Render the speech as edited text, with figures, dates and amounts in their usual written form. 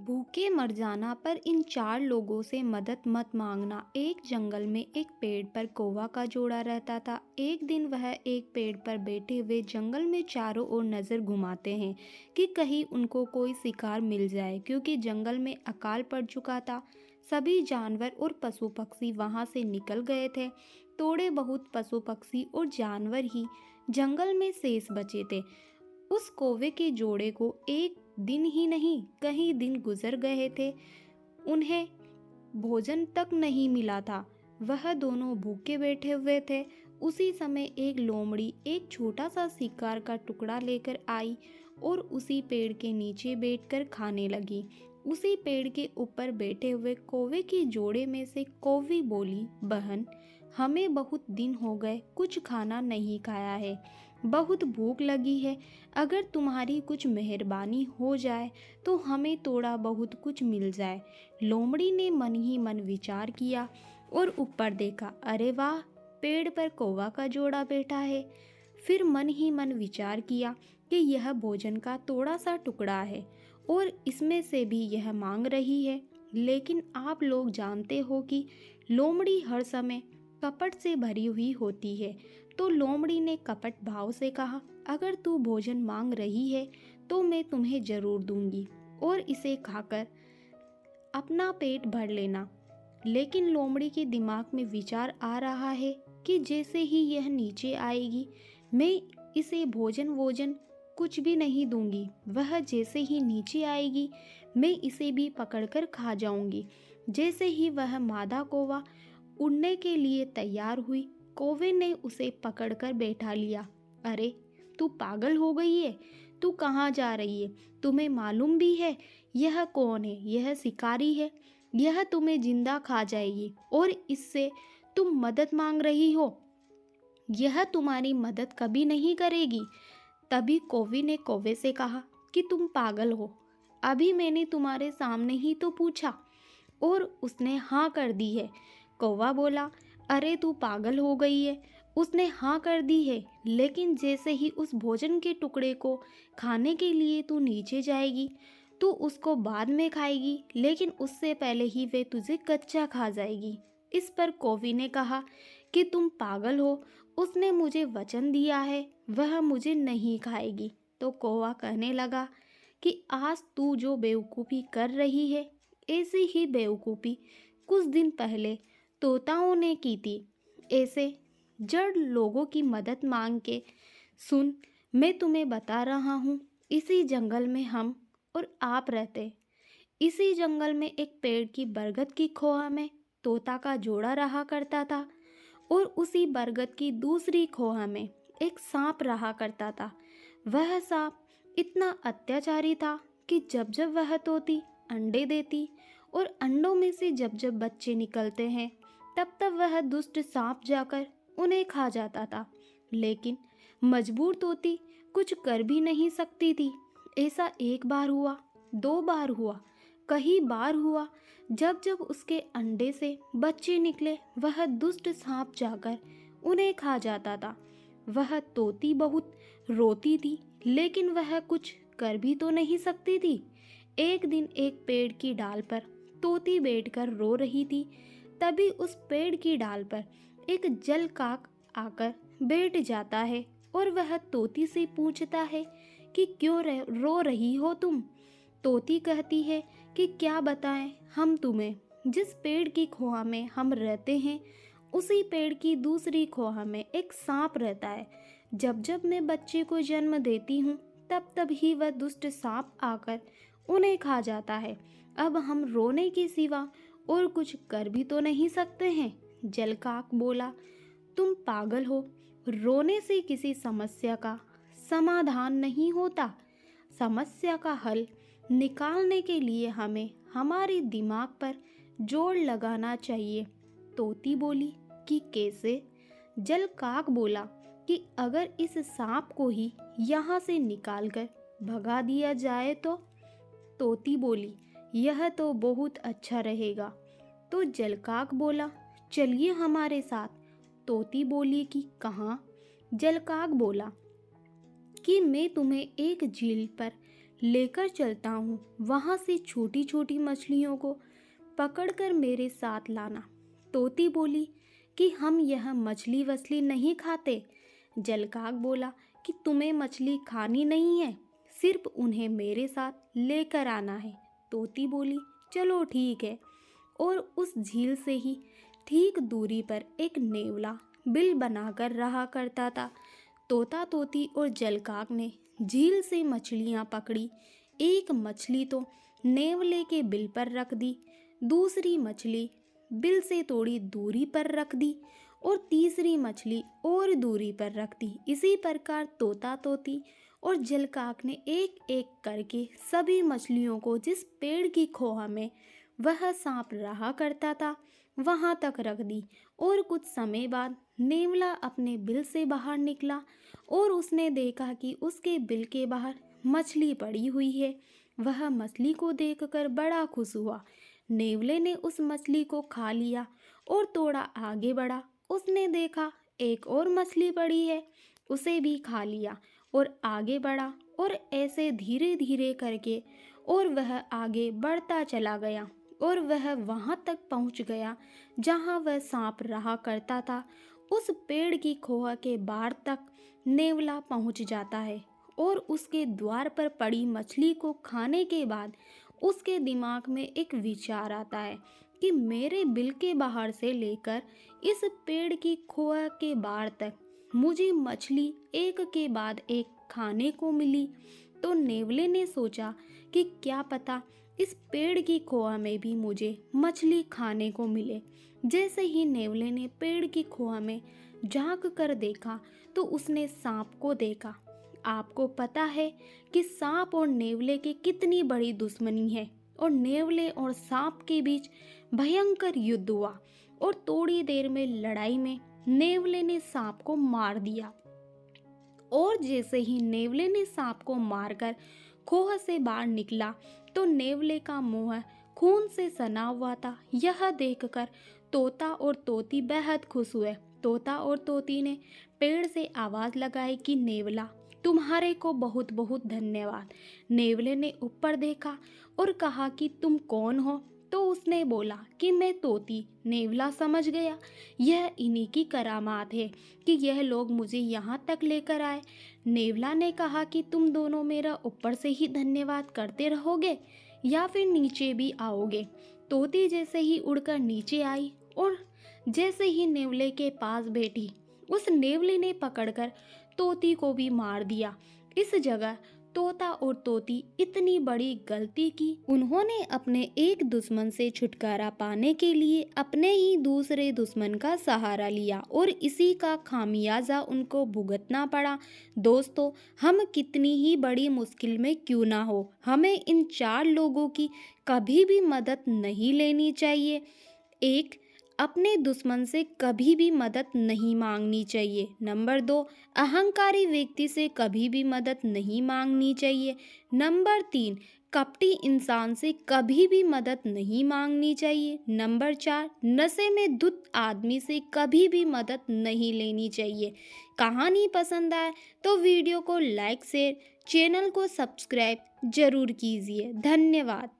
भूखे मर जाना पर इन चार लोगों से मदद मत मांगना। एक जंगल में एक पेड़ पर कौवा का जोड़ा रहता था। एक दिन वह एक पेड़ पर बैठे हुए जंगल में चारों ओर नज़र घुमाते हैं कि कहीं उनको कोई शिकार मिल जाए, क्योंकि जंगल में अकाल पड़ चुका था। सभी जानवर और पशु पक्षी वहां से निकल गए थे। थोड़े बहुत पशु पक्षी और जानवर ही जंगल में शेष बचे थे। उस कौवे के जोड़े को एक दिन ही नहीं, कई दिन गुजर गए थे। उन्हें भोजन तक नहीं मिला था। वह दोनों भूखे बैठे हुए थे। उसी समय एक लोमड़ी एक छोटा सा शिकार का टुकड़ा लेकर आई और उसी पेड़ के नीचे बैठकर खाने लगी। उसी पेड़ के ऊपर बैठे हुए कौवे के जोड़े में से कौवी बोली, बहन, हमें बहुत दिन हो गए कुछ खाना नहीं खाया है, बहुत भूख लगी है। अगर तुम्हारी कुछ मेहरबानी हो जाए तो हमें थोड़ा बहुत कुछ मिल जाए। लोमड़ी ने मन ही मन विचार किया और ऊपर देखा। अरे वाह, पेड़ पर कौवा का जोड़ा बैठा है। फिर मन ही मन विचार किया कि यह भोजन का थोड़ा सा टुकड़ा है और इसमें से भी यह मांग रही है। लेकिन आप लोग जानते हो कि लोमड़ी हर समय कपट से भरी हुई होती है। तो लोमड़ी ने कपट भाव से कहा, अगर तू भोजन मांग रही है तो मैं तुम्हें जरूर दूंगी और इसे खाकर अपना पेट भर लेना। लेकिन लोमड़ी के दिमाग में विचार आ रहा है कि जैसे ही यह नीचे आएगी मैं इसे भोजन वोजन कुछ भी नहीं दूंगी। वह जैसे ही नीचे आएगी मैं इसे भी पकड़कर खा जाऊंगी। जैसे ही वह मादा कौवा उड़ने के लिए तैयार हुई, कौवे ने उसे पकड़कर बैठा लिया। अरे, तू पागल हो गई है? तू कहाँ जा रही है? तुम्हें मालूम भी है यह कौन है? यह शिकारी है। यह तुम्हें जिंदा खा जाएगी और इससे तुम मदद मांग रही हो। यह तुम्हारी मदद कभी नहीं करेगी। तभी कौवी ने कौवे से कहा कि तुम पागल हो। अभी मैंने तुम्हारे सामने ही तो पूछा और उसने हाँ कर दी है। कौवा बोला, अरे तू पागल हो गई है। उसने हाँ कर दी है, लेकिन जैसे ही उस भोजन के टुकड़े को खाने के लिए तू नीचे जाएगी तो उसको बाद में खाएगी, लेकिन उससे पहले ही वे तुझे कच्चा खा जाएगी। इस पर कौवी ने कहा कि तुम पागल हो। उसने मुझे वचन दिया है, वह मुझे नहीं खाएगी। तो कौवा कहने लगा कि आज तू जो बेवकूफ़ी कर रही है, ऐसी ही बेवकूफ़ी कुछ दिन पहले तोताओं ने की थी। ऐसे जड़ लोगों की मदद मांग के सुन, मैं तुम्हें बता रहा हूँ। इसी जंगल में हम और आप रहते। इसी जंगल में एक पेड़ की बरगद की खोह में तोता का जोड़ा रहा करता था और उसी बरगद की दूसरी खोह में एक सांप रहा करता था। वह सांप इतना अत्याचारी था कि जब जब वह तोती अंडे देती और अंडों में से जब जब बच्चे निकलते हैं तब तब वह दुष्ट सांप जाकर उन्हें खा जाता था। लेकिन मजबूर तोती कुछ कर भी नहीं सकती थी। ऐसा एक बार हुआ, दो बार हुआ, कई बार हुआ। जब जब उसके अंडे से बच्चे निकले वह दुष्ट सांप जाकर उन्हें खा जाता था। वह तोती बहुत रोती थी, लेकिन वह कुछ कर भी तो नहीं सकती थी। एक दिन एक पेड़ की डाल पर तोती बैठकर रो रही थी। तभी उस पेड़ की डाल पर एक जलकाक आकर बैठ जाता है और वह तोती से पूछता है कि क्यों रो रही हो तुम? तोती कहती है कि क्या बताएं हम तुम्हें। जिस पेड़ की खोह में हम रहते हैं उसी पेड़ की दूसरी खोह में एक सांप रहता है। जब जब मैं बच्चे को जन्म देती हूँ तब तब ही वह दुष्ट सांप आकर उन्हें खा जाता है। अब हम रोने के सिवा और कुछ कर भी तो नहीं सकते हैं। जलकाक बोला, तुम पागल हो। रोने से किसी समस्या का समाधान नहीं होता। समस्या का हल निकालने के लिए हमें हमारे दिमाग पर जोर लगाना चाहिए। तोती बोली कि कैसे? जलकाक बोला कि अगर इस सांप को ही यहाँ से निकालकर भगा दिया जाए तो। तोती बोली, यह तो बहुत अच्छा रहेगा। तो जलकाक बोला, चलिए हमारे साथ। तोती बोली कि कहाँ? जलकाक बोला कि मैं तुम्हें एक झील पर लेकर चलता हूँ, वहाँ से छोटी छोटी मछलियों को पकड़कर मेरे साथ लाना। तोती बोली कि हम यह मछली वछली नहीं खाते। जलकाक बोला कि तुम्हें मछली खानी नहीं है, सिर्फ उन्हें मेरे साथ लेकर आना है। तोती बोली चलो ठीक है। और उस झील से ही ठीक दूरी पर एक नेवला बिल बनाकर रहा करता था। तोता तोती और जलकाक ने झील से मछलियाँ पकड़ी। एक मछली तो नेवले के बिल पर रख दी, दूसरी मछली बिल से थोड़ी दूरी पर रख दी और तीसरी मछली और दूरी पर रख दी। इसी प्रकार तोता तोती और जलकाक ने एक एक करके सभी मछलियों को जिस पेड़ की खोह में वह सांप रहा करता था वहां तक रख दी। और कुछ समय बाद नेवला अपने बिल से बाहर निकला और उसने देखा कि उसके बिल के बाहर मछली पड़ी हुई है। वह मछली को देखकर बड़ा खुश हुआ। नेवले ने उस मछली को खा लिया और थोड़ा आगे बढ़ा। उसने देखा एक और मछली पड़ी है, उसे भी खा लिया और आगे बढ़ा। और ऐसे धीरे धीरे करके और वह आगे बढ़ता चला गया और वह वहां तक पहुंच गया जहां वह सांप रहा करता था। उस पेड़ की खोह के बाहर तक नेवला पहुंच जाता है और उसके द्वार पर पड़ी मछली को खाने के बाद उसके दिमाग में एक विचार आता है कि मेरे बिल के बाहर से लेकर इस पेड़ की खोह के बाहर तक मुझे मछली एक के बाद एक खाने को मिली। तो नेवले ने सोचा कि क्या पता इस पेड़ की खोह में भी मुझे मछली खाने को मिले। जैसे ही नेवले ने पेड़ की खोह में झांक कर देखा तो उसने सांप को देखा। आपको पता है कि सांप और नेवले की कितनी बड़ी दुश्मनी है और नेवले और सांप के बीच भयंकर युद्ध हुआ और थोड़ी देर में लड़ाई में नेवले ने सांप को मार दिया। और जैसे ही नेवले ने सांप को मारकर खोह से बाहर निकला तो नेवले का मुंह खून से सना हुआ था। यह देखकर तोता और तोती बेहद खुश हुए। तोता और तोती ने पेड़ से आवाज लगाई कि नेवला तुम्हारे को बहुत बहुत धन्यवाद। नेवले ने ऊपर देखा और कहा कि तुम कौन हो? तो उसने बोला कि मैं तोती। नेवला समझ गया यह इन्हीं की करामात है कि यह लोग मुझे यहाँ तक लेकर आए। नेवला ने कहा कि तुम दोनों मेरा ऊपर से ही धन्यवाद करते रहोगे या फिर नीचे भी आओगे। तोती जैसे ही उड़कर नीचे आई और जैसे ही नेवले के पास बैठी उस नेवले ने पकड़कर तोती को भी मार दिया। इस जगह तोता और तोती इतनी बड़ी गलती की। उन्होंने अपने एक दुश्मन से छुटकारा पाने के लिए अपने ही दूसरे दुश्मन का सहारा लिया और इसी का खामियाजा उनको भुगतना पड़ा। दोस्तों, हम कितनी ही बड़ी मुश्किल में क्यों ना हो, हमें इन 4 लोगों की कभी भी मदद नहीं लेनी चाहिए। 1, अपने दुश्मन से कभी भी मदद नहीं मांगनी चाहिए। नंबर 2, अहंकारी व्यक्ति से कभी भी मदद नहीं मांगनी चाहिए। नंबर 3, कपटी इंसान से कभी भी मदद नहीं मांगनी चाहिए। नंबर 4, नशे में धुत आदमी से कभी भी मदद नहीं लेनी चाहिए। कहानी पसंद आए तो वीडियो को लाइक शेयर, चैनल को सब्सक्राइब जरूर कीजिए। धन्यवाद।